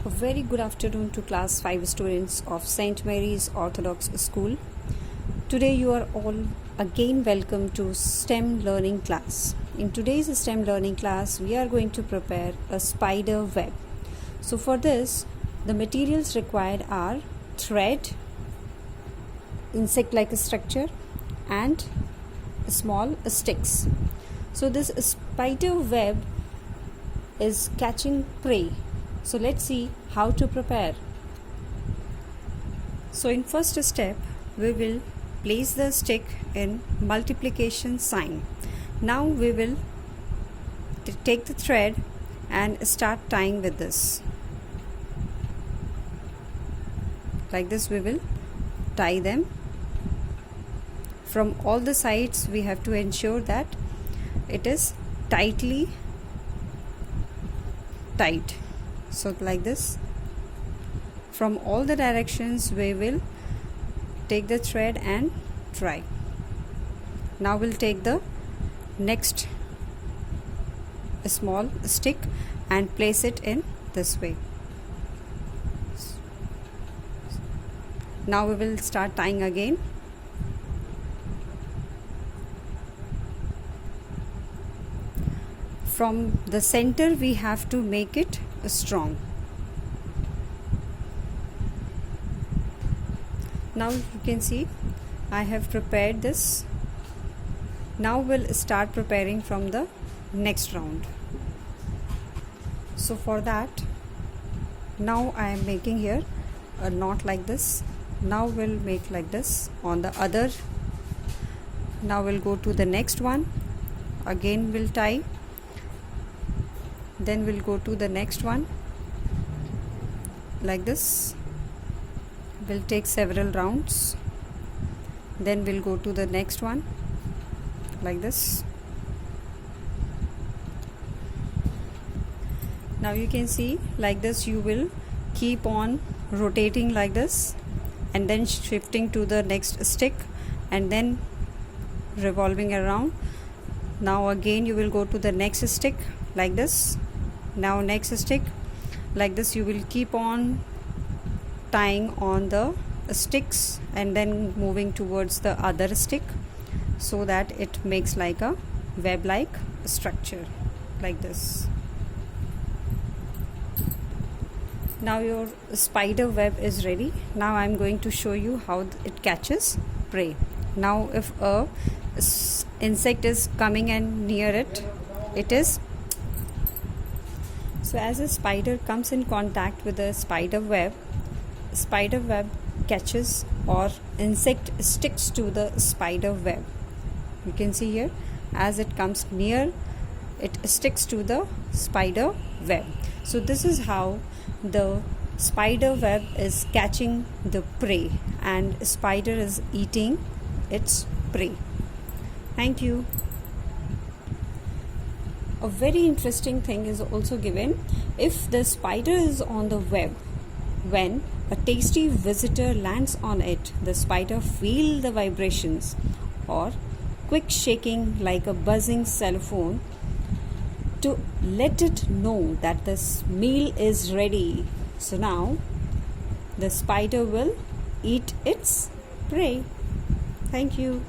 A very good afternoon to class 5 students of St. Mary's Orthodox School. Today you are all again welcome to STEM learning class. In today's STEM learning class, we are going to prepare a spider web. So for this, the materials required are thread, insect-like structure, and small sticks. So this spider web is catching prey. So let's see how to prepare. So in first step, we will place the stick in multiplication sign. Now we will take the thread and start tying with this. Like this we will tie them. From all the sides we have to ensure that it is tightly tied. So like this, from all the directions we will take the thread and try. Now we'll take the next small stick and place it in this way. Now we will start tying again. From the center we have to make it strong. Now you can see I have prepared this. Now we'll start preparing from the next round. So for that, now I am making here a knot like this. Now we'll make like this on the other. Now we'll go to the next one. Again we'll tie. Then we'll go to the next one like this. We'll take several rounds. Then we'll go to the next one like this. Now you can see like this you will keep on rotating like this and then shifting to the next stick and then revolving around. Now again you will go to the next stick like this. Now next stick like this you will keep on tying on the sticks and then moving towards the other stick so that it makes like a web like structure like this. Now your spider web is ready. Now I am going to show you how it catches prey. Now if a insect is coming and near it, it is so as a spider comes in contact with the spider web catches or insect sticks to the spider web. You can see here as it comes near, it sticks to the spider web. So this is how the spider web is catching the prey and spider is eating its prey. Thank you. A very interesting thing is also given. If the spider is on the web, when a tasty visitor lands on it, the spider feels the vibrations or quick shaking like a buzzing cell phone to let it know that this meal is ready. So now the spider will eat its prey. Thank you.